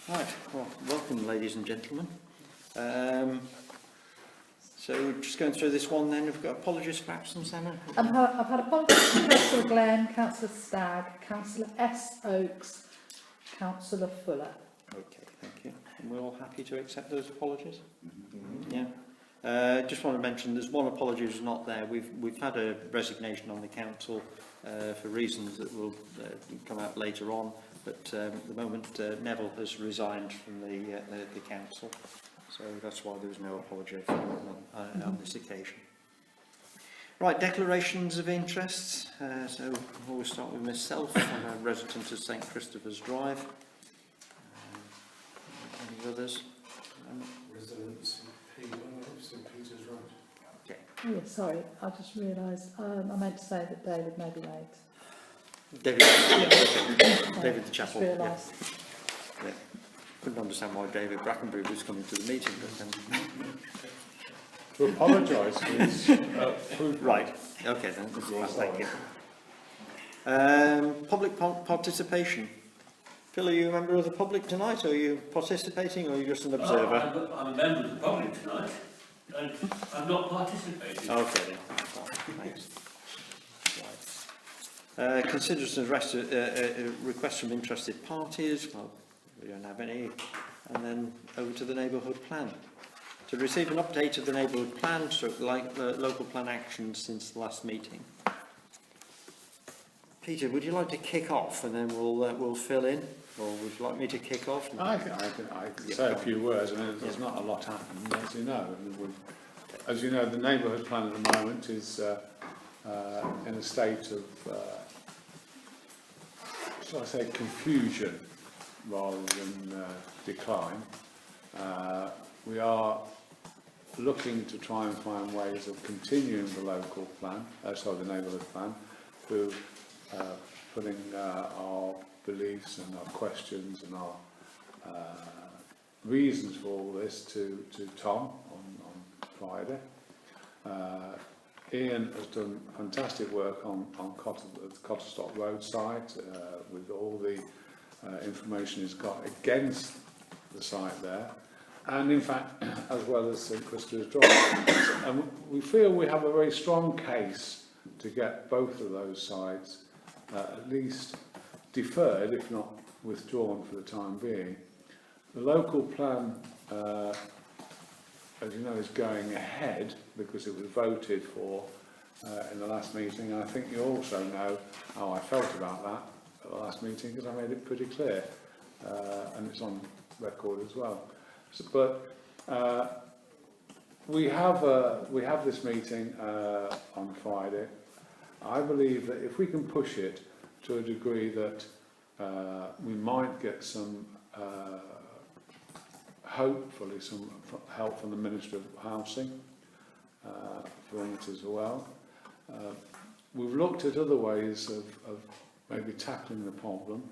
Right, well, welcome ladies and gentlemen. So we're just going through this one then. We've got apologies for absence, Anna. I've had apologies from Councillor Glenn, Councillor Stagg, Councillor S. Oakes, Councillor Fuller. Okay, thank you. And we're all happy to accept those apologies? Mm-hmm. Yeah. Just want to mention there's one apology who's not there. We've had a resignation on the council for reasons that will come out later on. But at the moment, Neville has resigned from the council, so that's why there was no apology from him on this occasion. Right, declarations of interests. So we'll start with myself. I'm a resident of St Christopher's Drive. Any others? Resident St Peter's Road. Okay. Oh, yeah, sorry, I just realised I meant to say that David may be late. David, yeah, okay. David the Chapel. Just realised. Yeah. Couldn't understand why David Brackenbury was coming to the meeting, but To apologise for his food. right. Okay then. Thank you. Public participation. Phil, are you a member of the public tonight, or are you participating, or are you just an observer? I'm a member of the public tonight, and I'm not participating. Okay then. Thanks. Right. Consideration of requests from interested parties. Well, we don't have any. And then over to the neighbourhood plan. To receive an update of the neighbourhood plan, local plan actions since the last meeting. Peter, would you like to kick off, and then we'll fill in, or would you like me to kick off? I can say a few words. I mean, there's not a lot happened, as you know. As you know, the neighbourhood plan at the moment is in a state of, shall I say, confusion rather than decline. We are looking to try and find ways of continuing the local plan, the neighbourhood plan, through putting our beliefs and our questions and our reasons for all this to Tom on Friday. Ian has done fantastic work on the Cotterstock Road site with all the information he's got against the site there, and in fact as well as St Christopher's Drive. And we feel we have a very strong case to get both of those sites at least deferred, if not withdrawn for the time being. The local plan, as you know, is going ahead because it was voted for in the last meeting. And I think you also know how I felt about that at the last meeting, because I made it pretty clear, and it's on record as well. So, but we have this meeting on Friday. I believe that if we can push it to a degree that we might get some, hopefully some help from the Minister of Housing for it as well. We've looked at other ways of maybe tackling the problem.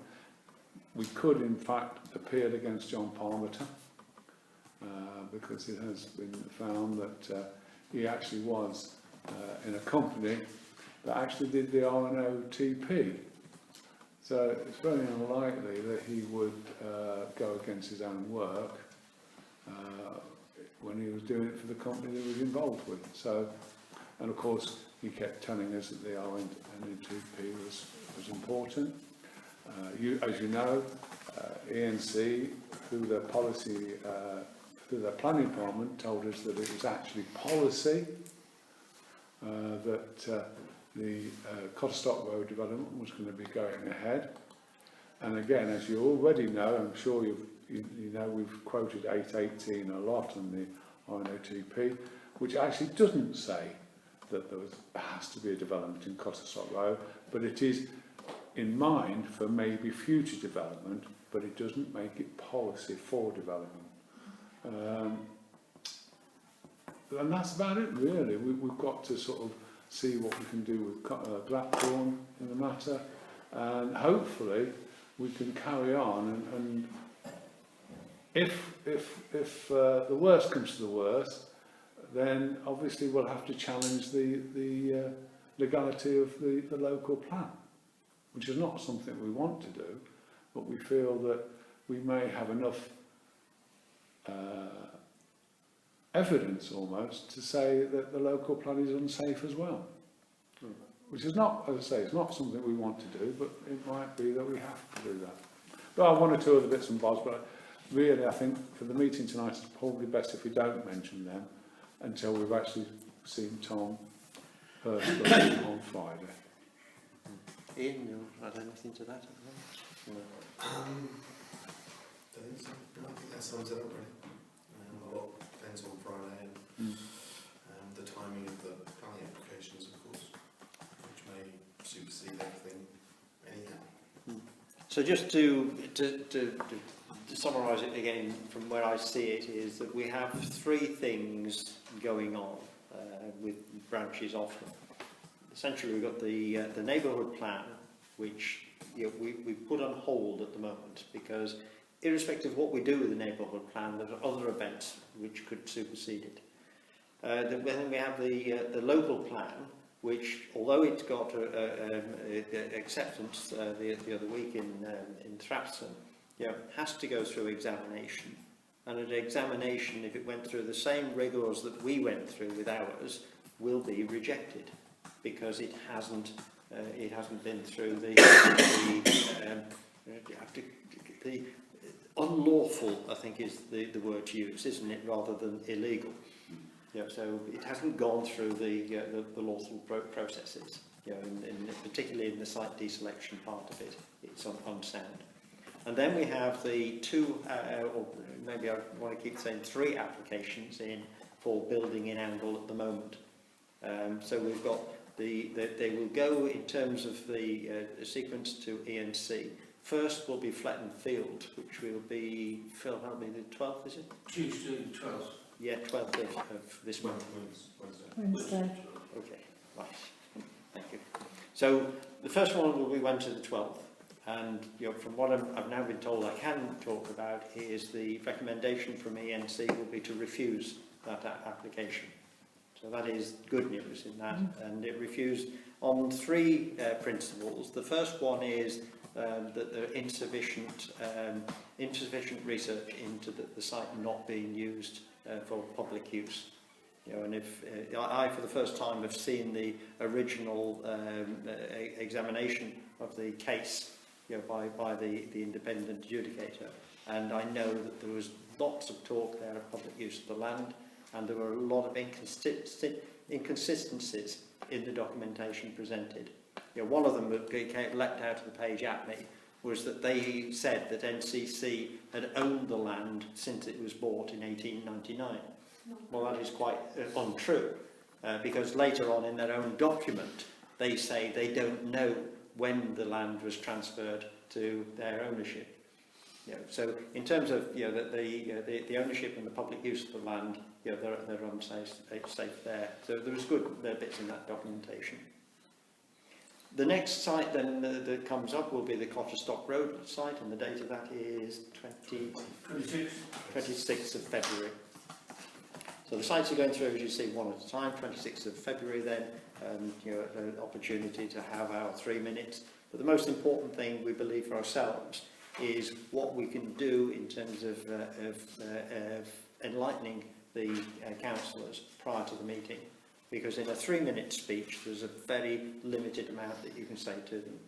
We could in fact appeal against John Parmenter because it has been found that he actually was in a company that actually did the RNOTP. So it's very unlikely that he would go against his own work when he was doing it for the company that he was involved with. So, and of course, he kept telling us that the RNOTP was important. As you know, ENC, through their policy, through their planning department, told us that it was actually policy that the Cotterstock Road development was going to be going ahead. And again, as you already know, I'm sure you know we've quoted 818 a lot on the RNOTP, which actually doesn't say that there has to be a development in Cotterstock Road, but it is in mind for maybe future development, but it doesn't make it policy for development. And that's about it really. We've got to sort of see what we can do with Blackthorn in the matter, and hopefully we can carry on. And if the worst comes to the worst, then obviously we'll have to challenge the legality of the local plan, which is not something we want to do, but we feel that we may have enough evidence almost to say that the local plan is unsafe as well. Which is not, as I say, it's not something we want to do, but it might be that we have to do that. There are one or two other bits and bobs, but really I think for the meeting tonight it's probably best if we don't mention them until we've actually seen Tom personally on Friday. Ian, you add anything to that? No. Don't think so. No, I think that sums it up really. A lot depends on Friday and the timing of the planning applications, of course, which may supersede everything anyhow. So just to summarise it again from where I see it is that we have three things going on with branches off them. Essentially we've got the neighbourhood plan, which we put on hold at the moment because irrespective of what we do with the neighbourhood plan, there are other events which could supersede it. Then we have the local plan, which, although it's got acceptance the other week in Thrapston, has to go through examination. And an examination, if it went through the same rigours that we went through with ours, will be rejected because it hasn't been through the unlawful, I think is the word to use, isn't it, rather than illegal. So it hasn't gone through the lawful processes. Particularly in the site deselection part of it, it's unsound. And then we have the two, or maybe I want to keep saying three applications in for building in Angle at the moment. So we've got they will go in terms of the sequence to ENC. First will be Fletton Field, which will be, Phil, help me, the 12th, is it? Tuesday, 12th. Yeah, 12th of this month. Wednesday. Okay, right. Thank you. So the first one will be Wednesday the 12th, and from what I've now been told I can talk about is the recommendation from ENC will be to refuse that application. So that is good news in that, and it refused on three principles. The first one is that there are insufficient research into the site not being used for public use. And if I, for the first time, have seen the original examination of the case, by the independent adjudicator, and I know that there was lots of talk there of public use of the land, and there were a lot of inconsistencies in the documentation presented. One of them that leapt out of the page at me was that they said that NCC had owned the land since it was bought in 1899. Well, that is quite untrue, because later on in their own document, they say they don't know when the land was transferred to their ownership. So in terms of the ownership and the public use of the land, they're unsafe there. So there was good bits in that documentation. The next site then that comes up will be the Cotterstock Road site, and the date of that is 26th of February. So the sites are going through, as you see, one at a time. 26th of February then, an opportunity to have our 3 minutes. But the most important thing we believe for ourselves is what we can do in terms of enlightening the councillors prior to the meeting. Because in a 3-minute speech, there's a very limited amount that you can say to them.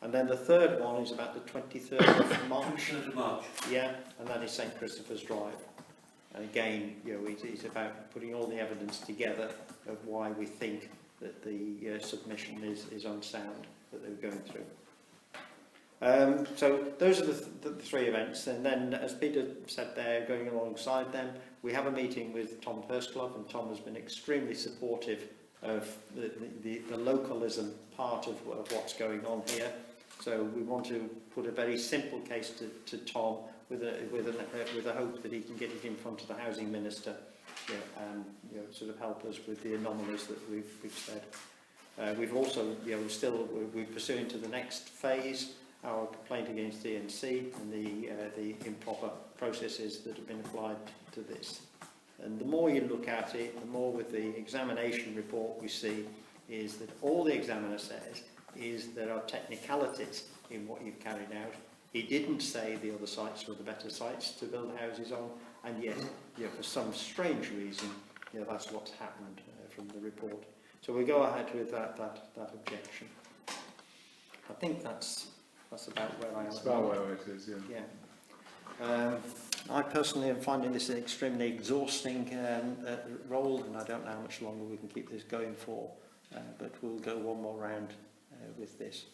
And then the third one is about the 23rd of March. 23rd of March. Yeah, and that is St Christopher's Drive. And again, it's about putting all the evidence together of why we think that the submission is unsound that they were going through. So those are the three events, and then, as Peter said there, going alongside them, we have a meeting with Tom Pursglove, and Tom has been extremely supportive of the localism part of what's going on here. So we want to put a very simple case to Tom with a hope that he can get it in front of the Housing Minister, and sort of help us with the anomalies that we've said. We've also, we're pursuing to the next phase our complaint against ENC and the improper processes that have been applied to this. And the more you look at it, the more with the examination report we see is that all the examiner says is there are technicalities in what you've carried out. He didn't say the other sites were the better sites to build houses on, and yet, for some strange reason, that's what's happened from the report. So we go ahead with that objection. I think that's about where I am. That's about where it is, yeah. Yeah. I personally am finding this an extremely exhausting role, and I don't know how much longer we can keep this going for, but we'll go one more round with this.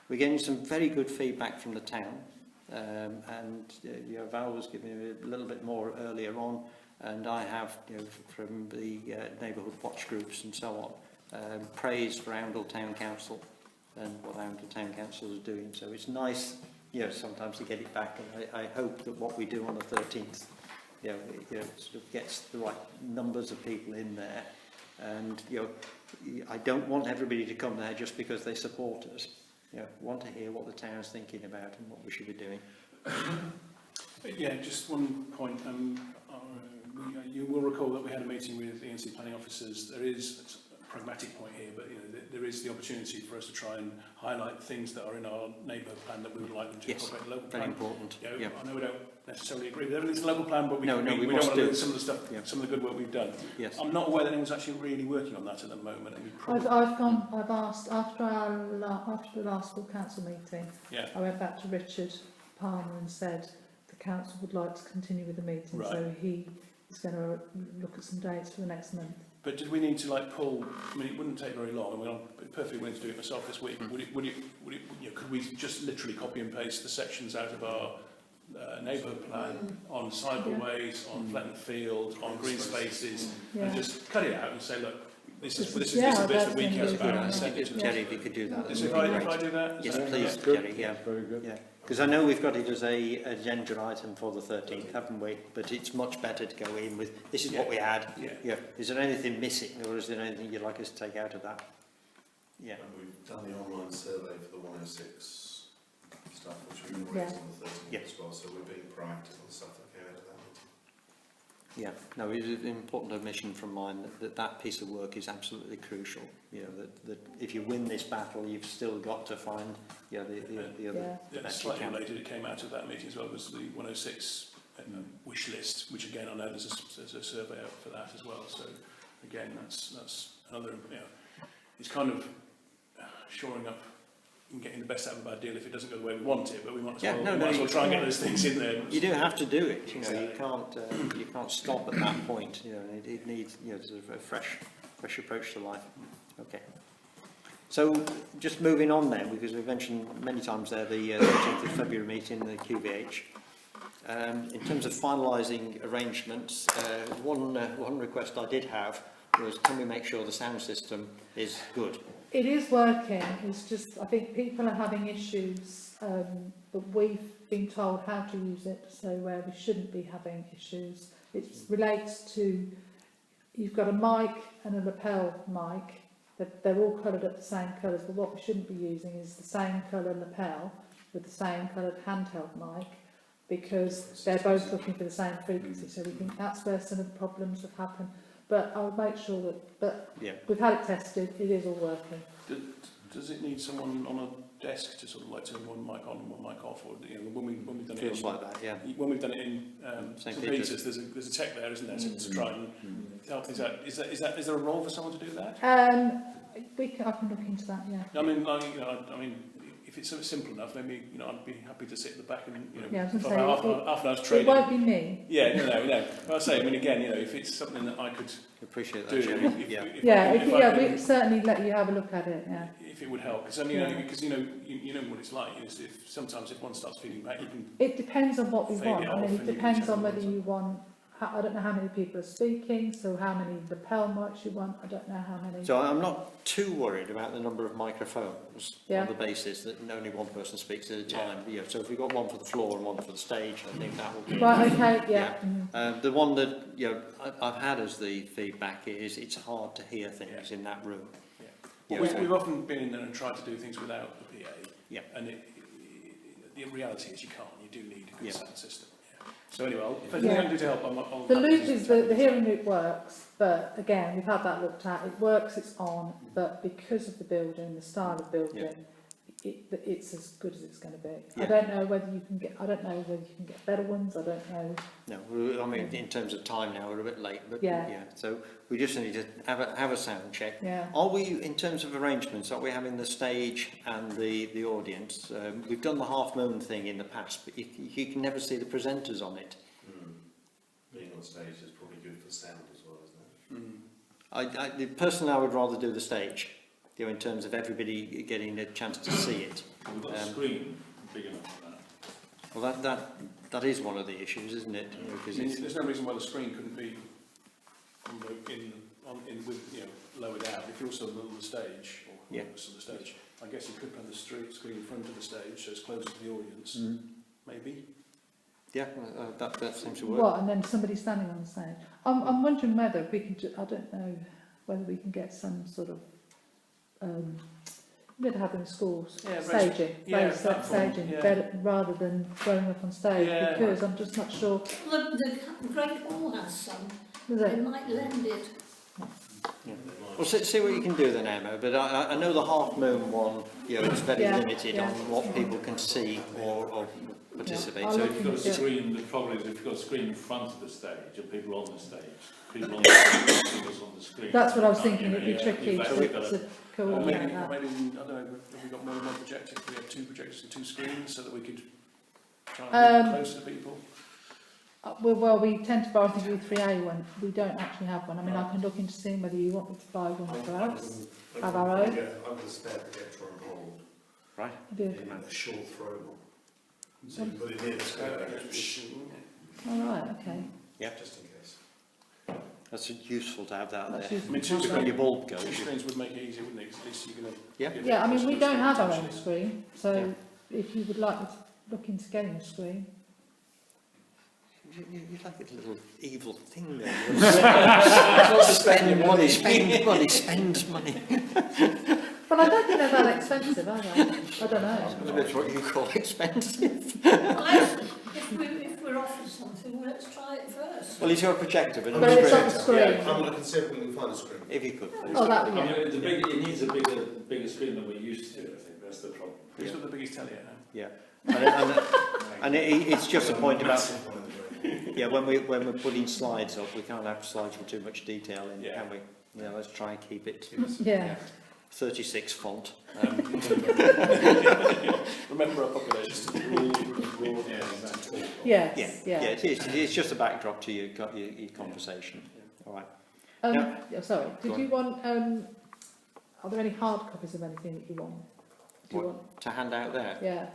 We're getting some very good feedback from the town, and Val was giving me a little bit more earlier on, and I have from the neighbourhood watch groups and so on, praise for Oundle Town Council and what Oundle Town Council is doing. So it's nice, sometimes to get it back, and I hope that what we do on the 13th, sort of gets the right numbers of people in there. And I don't want everybody to come there just because they support us. Want to hear what the town's thinking about and what we should be doing. Yeah, just one point. You will recall that we had a meeting with ENC planning officers. There is a pragmatic point here, but there is the opportunity for us to try and highlight things that are in our neighbourhood plan that we would like them to incorporate in the local Very plan. important. I know we don't necessarily agree with everything in the local plan, but we we don't must want to do. lose some of the stuff, some of the good work we've done. Yes. I'm not aware that anyone's actually really working on that at the moment. And we probably, I've asked after the last full council meeting. yeah. I went back to Richard Palmer and said the council would like to continue with the meeting, Right. so he is going to look at some dates for the next month. But did we need to pull? I mean, it wouldn't take very long. I mean, I'm perfectly willing to do it myself this week. Could we just literally copy and paste the sections out of our neighbourhood plan on cycleways, on flattened field, on green spaces, and just cut it out and say, look, this is the bit that we care about, and send it to Jerry, if you could do that. So if I do that? Yes, is that- please, Good. Jerry, yeah. Very good. Yeah, because I know we've got it as a agenda item for the 13th, haven't we? But it's much better to go in with, this is what we had. Yeah. Is there anything missing, or is there anything you'd like us to take out of that? Yeah. And we've done the online survey for the 106 stuff, which we can raise on the 13th as well, so we're being proactive on stuff that came out of that meeting. Yeah, no, it is an important admission from mine that piece of work is absolutely crucial. That if you win this battle, you've still got to find the other Yeah, best you slightly can. related, it came out of that meeting as well, was the 106 wish list, which again I know there's a survey out for that as well. So again, that's another, it's kind of shoring up and getting the best out of a bad deal if it doesn't go the way we want it, but we might as well try and get those things in there. You do have to do it. Exactly. You can't stop at that point. It needs sort of a fresh approach to life. Okay. So just moving on then, because we've mentioned many times there the 13th of February meeting, the QVH. In terms of finalising arrangements, one request I did have was, can we make sure the sound system is good? It is working, it's just, I think people are having issues, but we've been told how to use it, so where we shouldn't be having issues. It relates to, you've got a mic and a lapel mic, they're all coloured at the same colours, but what we shouldn't be using is the same colour lapel with the same coloured handheld mic, because they're both looking for the same frequency, so we think that's where some of the problems have happened. But I'll make sure that, we've had it tested, it is all working. Does it need someone on a desk to sort of turn one mic on and one mic off, or when we've done Feels it like that, yeah. when we've done it in St. St. Peter's, there's a tech there, isn't there, to try and help things out. Is there a role for someone to do that? I can look into that, yeah. I mean, if it's simple enough, maybe I'd be happy to sit at the back and Yeah, I was for gonna half say, an hour's It training. won't be me. Yeah, no. But I say, again, if it's something that I could Appreciate do, that, Jerry. We certainly let you have a look at it, yeah. if it would help, because because you know what it's like. Sometimes if one starts feeding back, you can. It depends on what we Fade want. it I mean, off it and you can depends check on what whether it's you want. I don't know how many people are speaking, so how many lapel mics you want. I don't know how many. So I'm not too worried about the number of microphones Yeah. on the basis that only one person speaks at a time. So if we've got one for the floor and one for the stage, I think that will be... Right, okay, yeah. The one that I've had as the feedback is it's hard to hear things in that room. Well, we've often been in there and tried to do things without the PA. Yeah. And the reality is you can't. You do need a good sound system. So anyway, if Yeah. there's anything I can do to help, I'll The loop is the hearing loop works, but again, we've had that looked at. It works, it's on, but because of the building, the style of building, it's as good as it's going to be. Yeah. I don't know whether you can get. I don't know whether you can get better ones. I don't know. No, I mean, in terms of time now, we're a bit late, but Yeah. so we just need to have a sound check. Yeah. Are we, in terms of arrangements, are we having the stage and the audience? We've done the half moon thing in the past, but you can never see the presenters on it. Being on stage is probably good for sound as well, isn't it? Personally, I would rather do the stage, you know, in terms of everybody getting a chance to see it. We've got a screen big enough for that. Well, that is one of the issues, isn't it? You know, I 'cause mean, it's, there's no reason why the screen couldn't be with, you know, lower down. If you're also in the middle of the stage, or Yeah. close to the stage, I guess you could put the screen in front of the stage, so it's close to the audience, maybe. yeah, that seems to work. What? And then somebody standing on the stage. I'm wondering whether we can. I don't know whether we can get some sort of. We'd have in schools Yeah, staging, raised platform, staging, yeah. better, rather than throwing up on stage, Yeah. because I'm just not sure. The Great Hall has some. Is They it? might lend it. Well, see what you can do then, Emma, but I know the half moon one, you know, it's very Yeah, limited yeah. on what people can see or participate. I'll So look If you've got a into it. screen, the problem is if you've got a screen in front of the stage and people on the stage, people on the stage, people on the screen. That's what I was Can't thinking. you? It'd be Yeah, tricky you've actually got to coordinate Maybe, that. maybe, I don't know, have we got more than one projector? Could we have two projectors and two screens so that we could try and be close to people? Well, we tend to buy, I think, the 3A one. We don't actually have one. I mean, I can look into seeing whether you want me to buy one for us. Have our own. I've got a spare projector on hold right. I do. in a short throw one. So you put it in the screen, All right. Okay. just in case. That's useful to have that That's there. useful. I mean, two to have When that. your bulb Two goes. screens would make it easier, wouldn't it? 'Cause at least you're going to... Yeah. Yeah. I mean, we don't have our own potentially. screen, so Yeah. if you would like me to look into getting a screen. You're like a little evil thing there. Spend money, spend money. Well, I don't think they're that expensive, are they? I don't know. That's what you call expensive. Well, if we're offered something, well, let's try it first. Well, he's got a projector, but But it's on the not screen. Yeah, I'm going to consider if we can find a screen. if you could. Oh, that I yeah. mean, it needs a bigger screen than we're used to, I think, that's the problem. Who's got the biggest telly at home? Yeah. And it's just a point about, yeah, when we're putting slides up, we can't have slides with too much detail in, Yeah. can we? Yeah, let's try and keep it Yeah. 36 font. Remember our population. Yes. Yeah, it's just a backdrop to your conversation. All right. Yeah, sorry. Go Did you want? Are there any hard copies of anything that you want? Do you want? To hand out there? Yeah.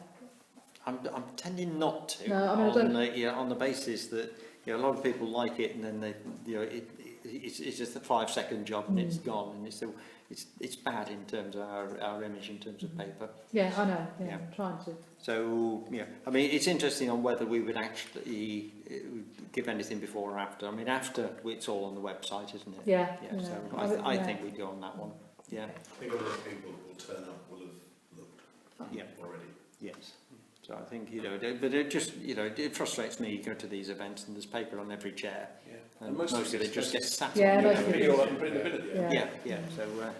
I'm tending not to. No, I mean, I don't- on the basis that, you know, a lot of people like it, and then they, you know, it's just a 5-second job and it's gone, and it's bad in terms of our image in terms of paper. Yeah, I know. Yeah, Yeah. I'm trying to. So, yeah, I mean, it's interesting on whether we would actually give anything before or after. I mean, after, it's all on the website, isn't it? Yeah. Yeah, yeah. so I think we'd go on that one. Yeah, I think a lot of people who will turn up will have looked yeah, already. yes. So I think, you know, but it just, you know, it frustrates me. You go to these events and there's paper on every chair, Yeah. and most of it just gets sat Yeah, on. most Pick of it all up and put it in the bin at the end. Yeah. Yeah. So Yeah,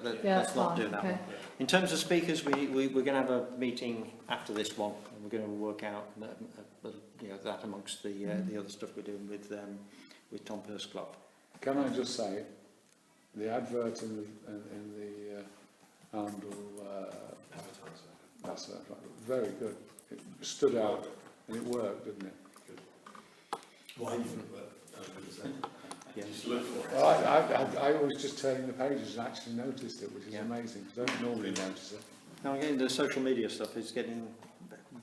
let's that's not fine. do that Okay. one. In terms of speakers, we're going to have a meeting after this one, and we're going to work out you know, that amongst the other stuff we're doing with Tom Peirce Club. Can I just say, the advert in the Arundel Advertiser. that's very good. It stood out and it worked, didn't it? Why you think that? Yeah. Just look for it. Well, I was just turning the pages and actually noticed it, which is Yeah. amazing, because I don't normally notice it. Now again, the social media stuff is getting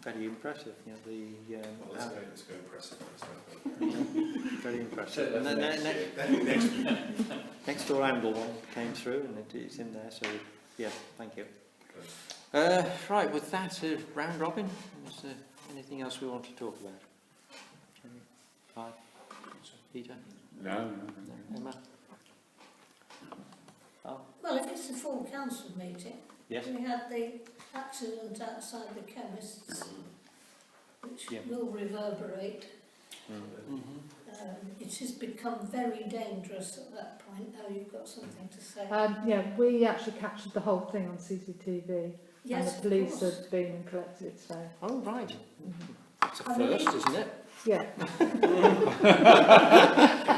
very impressive. You know, Well, let's go impressive. very impressive. And then next door Angle one came through, and it's in there. So yeah, thank you. Right, with that round robin, is there anything else we want to talk about? Clive? Peter? No. Emma? Oh, Well, if it's a full council meeting, yes. we had the accident outside the chemist's, which Yeah. will reverberate. It has become very dangerous at that point. Oh, you've got something to say. Yeah, we actually captured the whole thing on CCTV, Yes, and the police of course. have been and collected it, so, Oh, right. mhm. That's a I mean, first, isn't it? yeah.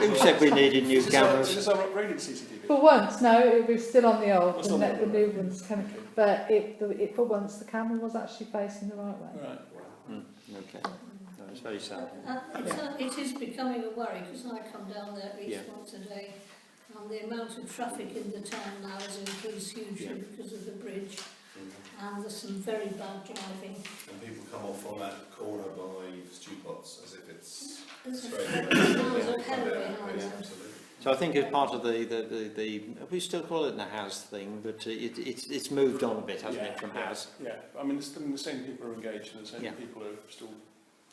Who said we needed new Is cameras? this our upgraded CCTV? For once, no, it was still on the old, What's and on the let the old, new right? ones come. But it, for once, the camera was actually facing the right way. Right. Okay. No, it's very sad. It is becoming a worry because I come down there at least Yeah. once a day, and the amount of traffic in the town now has increased hugely Yeah. because of the bridge, and there's some very bad driving. And people come off on that corner by Stew Pots as if it's There's straight miles of hell behind Yeah, them. absolutely. So I think as part of the we still call it the HAS thing, but it's moved on a bit, hasn't it, from HAS? Yeah, I mean, the same people are engaged and the same Yeah. people are still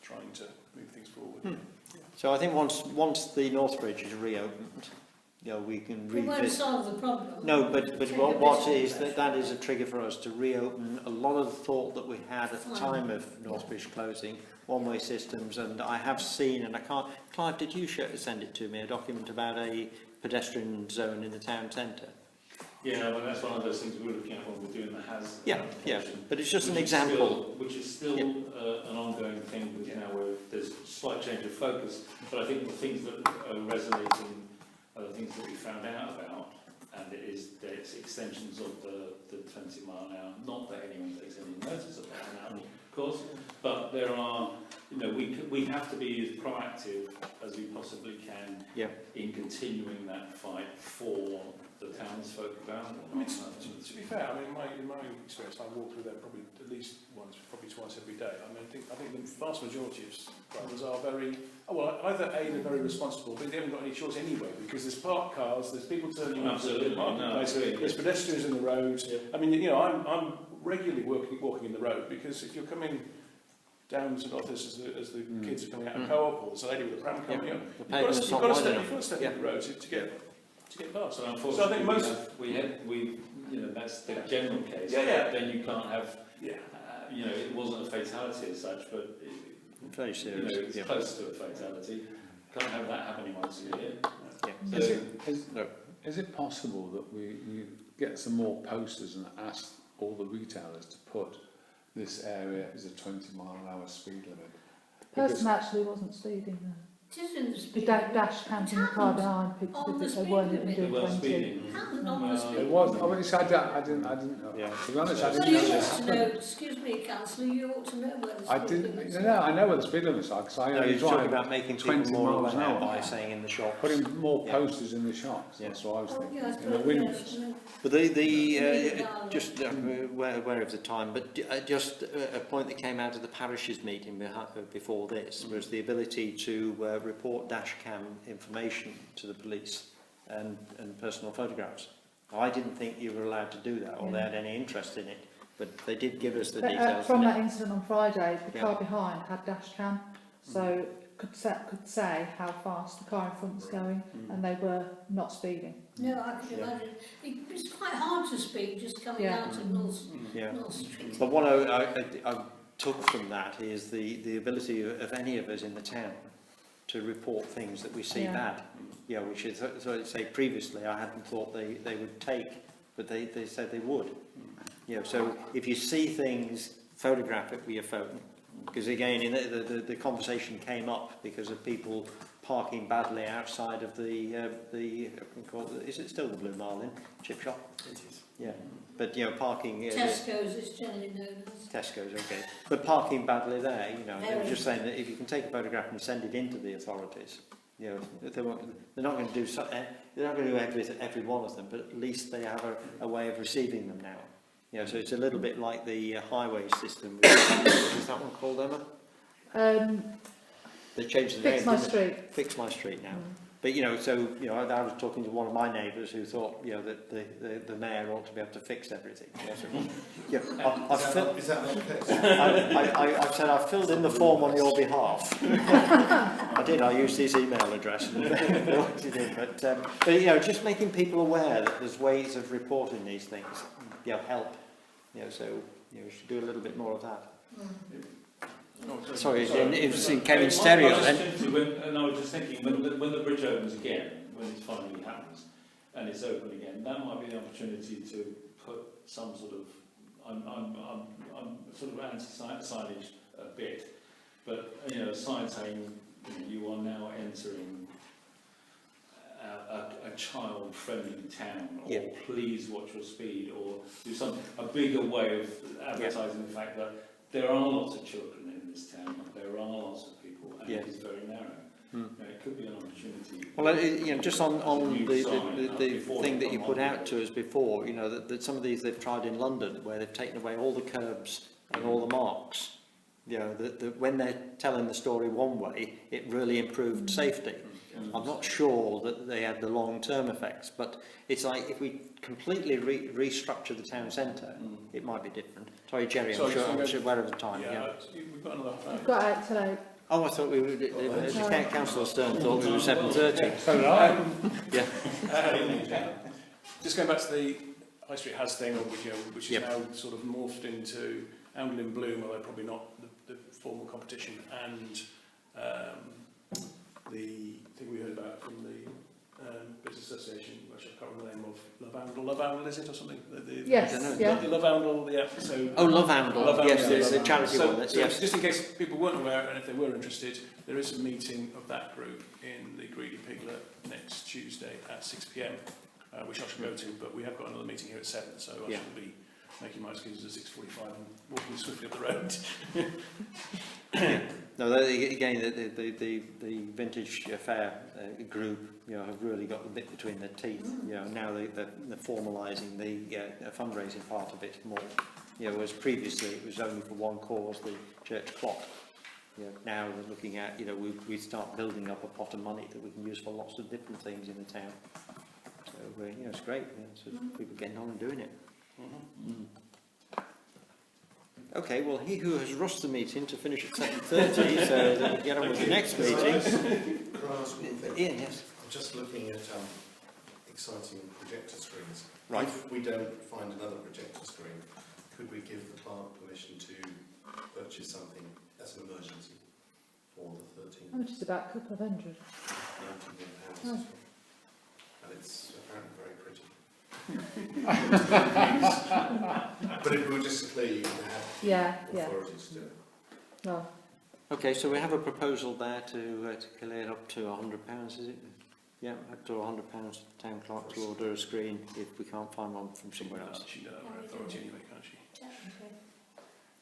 trying to move things forward. Hmm. So I think once the North Bridge is reopened, you know, we can It won't revisit. solve the problem. No, but Take a what bit is of that is a trigger for us to reopen a lot of the thought that we had at the time of Northbridge closing, one-way systems, and I have seen, and I can't, Clive, did you send it to me, a document about a pedestrian zone in the town centre? Yeah, well, that's one of those things we were looking at when we were doing the HAS Yeah, application, but it's just an which is example. which is still an ongoing thing with now where there's a slight change of focus, but I think the things that are resonating are the things that we found out about, and it is that it's extensions of the 20 mile an hour, not that anyone takes any notice of that now, of course, but there are, you know, we have to be as proactive as we possibly can in continuing that fight for the townsfolk about. I mean, to be fair, I mean, in my experience, I walk through there probably at least once, probably twice every day. I mean, I think the vast majority of drivers are very, either A, they're very responsible, but they haven't got any choice anyway, because there's parked cars, there's people turning up to the parking place, there's pedestrians in the roads. Yeah. I mean, you know, I'm regularly walking in the road, because if you're coming down to North as the kids are coming out of co-op, or there's a lady with a pram coming up, you've got to step in the road to get past. So unfortunately, So I think most we you know, that's the general case. Yeah. Then you can't have, yeah. you know, it wasn't a fatality as such, but Very you know, serious. it's close to a fatality. Can't have that happening once a year. So, Is it possible that we get some more posters and ask all the retailers to put this area is a 20 mile an hour speed limit? Person actually wasn't speeding there. It is in the The speed dash cam in the car behind picked on up the that they speed weren't limit. even doing Well, 20. speeding. It happened on the speed It was. I mean, I didn't know. Yeah. To be honest, I Well, didn't you know ought this to know, happened. excuse me, Councillor, you ought to know where the I speed didn't. limits No, I know where the speed limits are because I No, only you're talking drive about making people 20 more miles an aware hour. by saying in the shops. Putting more Yeah. posters in the shops. Yeah. That's what I was Oh, thinking. yes, In the but windows. yes, no. But just aware of the time, but just a point that came out of the parishes meeting before this was the ability to report dash cam information to the police and personal photographs. I didn't think you were allowed to do that or they had any interest in it, but they did give us the But, details. from didn't that incident on Friday, the Yeah. car behind had dash cam, so could say how fast the car in front was going, and they were not speeding. No, I can imagine. It's quite hard to speak just coming Yeah. out of North Yeah. Street. But what I took from that is the ability of any of us in the town to report things that we see Yeah. bad. Yeah, which is, so say previously I hadn't thought they would take, but they said they would. You know, so if you see things, photograph it with your phone. Because again, in the conversation came up because of people parking badly outside of is it still the Blue Marlin chip shop? It is. Yeah, but you know, parking. Tesco's is generally known as. Tesco's, okay. But parking badly there, you know, they were Very. just saying that if you can take a photograph and send it into the authorities, you know, they're not going to do they're not going to do every one of them, but at least they have a way of receiving them now. You know, so it's a little bit like the highway system. What is that one called, Emma? They changed the name. Fix My didn't they? Street. Fix My Street now. But you know, so you know, I was talking to one of my neighbours who thought, you know, that the mayor ought to be able to fix everything. Yeah, so, Is that not the case? I said I've filled in the form on your behalf. I did. I used his email address. But you know, just making people aware that there's ways of reporting these things. You know, help. You know, so you know, we should do a little bit more of that. Sorry, it came in stereo then. I was just thinking, when the bridge opens again, when it finally happens, and it's open again, that might be the opportunity to put some sort of I'm sort of anti-signage a bit, but you know, a sign saying you are now entering a child-friendly town, or please watch your speed, or do a bigger way of advertising the fact that there are lots of children in this town, there are lots of people, and it is very narrow. You know, it could be an opportunity. Well, you know, just on the thing that you put out to us before, you know, that some of these they've tried in London, where they've taken away all the curbs and all the marks. You know, that when they're telling the story one way, it really improved safety. I'm not sure that they had the long-term effects, but it's like if we completely restructure the town centre, it might be different. Sorry, Jerry, I'm sure we're out of time. Yeah, we've got another. We've got out today. Oh, I thought we were. The councillor Stern thought we were 7:30. So did I. Yeah. Just going back to the High Street Has thing, which is now sort of morphed into Oundle in Bloom, although probably not the formal competition, and the thing we heard about from the Business Association, which I can't remember the name of, Love Oundle, is it, or something? Yes, yeah. Love Oundle, yeah. So, Love Oundle, yes, there's a charity so, one. So just in case people weren't aware, and if they were interested, there is a meeting of that group in the Greedy Piglet next Tuesday at 6 p.m, which I shall go to, but we have got another meeting here at 7, so I shall be making my excuses at 6:45 and walking swiftly up the road. No, again, the Vintage Fair group, you know, have really got the bit between their teeth. You know, now they're formalising the fundraising part of it more. You know, whereas previously it was only for one cause, the church clock. You know, now they're looking at, you know, we start building up a pot of money that we can use for lots of different things in the town. So, you know, it's great. You know, so people getting on and doing it. Okay, well, he who has rushed the meeting to finish at 7:30, so that we get on with the next meeting. Can I ask one thing? Ian, yes. I'm just looking at exciting projector screens. Right. If we don't find another projector screen, could we give the clerk permission to purchase something as an emergency for the 13th? Oh, just about a couple of hundred. £90 million. And it's apparently very pretty. But if we were just to clear, you would have authority to do it. Well, Okay, so we have a proposal there to clear up to £100, is it? Yeah, up to £100 town clerk to order a screen if we can't find one from somewhere else. She can do that on her authority anyway, can't she? Technically.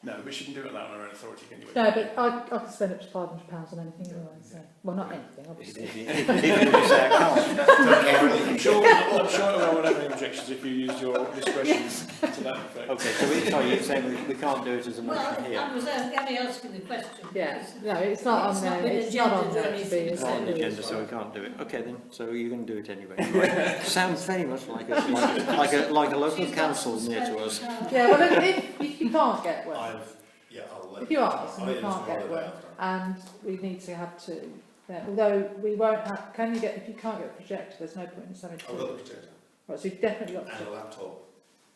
No, but she can do it on her own authority anyway. no, but I could spend up to £500 on anything anyway. So, well, not anything, obviously. I'm sure I won't have any objections if you use your discretion to that effect. Okay, so you're saying we can't do it as a motion Well, here? I was only asking the question. Yeah, no, it's not on there. It's not on there to be. It's not on the agenda, so we can't do it. Okay then, so you're going to do it anyway. Right. Sounds very much like a local council near to us. Yeah, well, if you can't get one, I'll let if you ask and I'll you let can't get tomorrow one, after. and we need to have two, then, although we won't have, if you can't get a projector, there's no point in us having I've got two. the projector Right, so you've definitely got and two. a laptop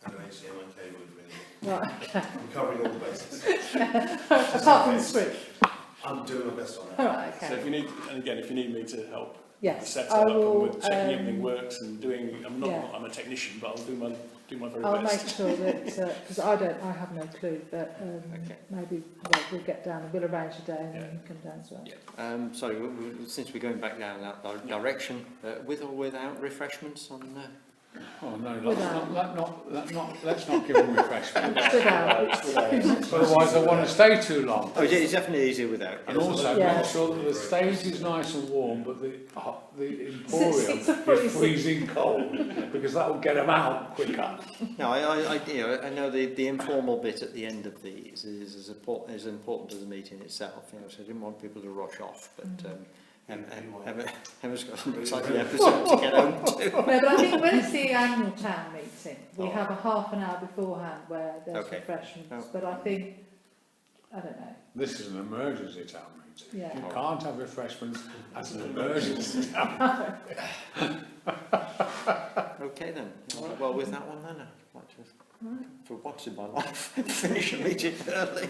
and an HDMI cable if we need. Right, okay. I'm covering all the bases. Apart from the screen. I'm doing my best on it. All right, So okay. if you need, and again, if you need me to help Yes, set I it up will. and with checking everything works and doing, Yeah. I'm a technician, but I'll do my very I'll best. make sure that, because I have no clue, but Okay. maybe we'll get down and we'll arrange a day and then you come down as well. Sorry, since we're going back down that direction, with or without refreshments on Oh no, Without. let's not give them refreshment. Without. Otherwise they want to stay too long. Oh, it's definitely easier without. And also Yeah. make sure that the stage is nice and warm, but the emporium It's a freezing. is freezing cold, because that will get them out quicker. No, I know the informal bit at the end of these is as important as the meeting itself. You know, so I didn't want people to rush off, but Emma's got some exciting episodes to get home to. No, but I think when it's the annual town meeting, we Oh. have a half an hour beforehand where there's Okay. refreshments. Oh. But I think, I don't know. This is an emergency town meeting. Yeah. You can't have refreshments as an emergency town. Okay then. Well, with that one then, I'd like to, for once in my life, finish a meeting early.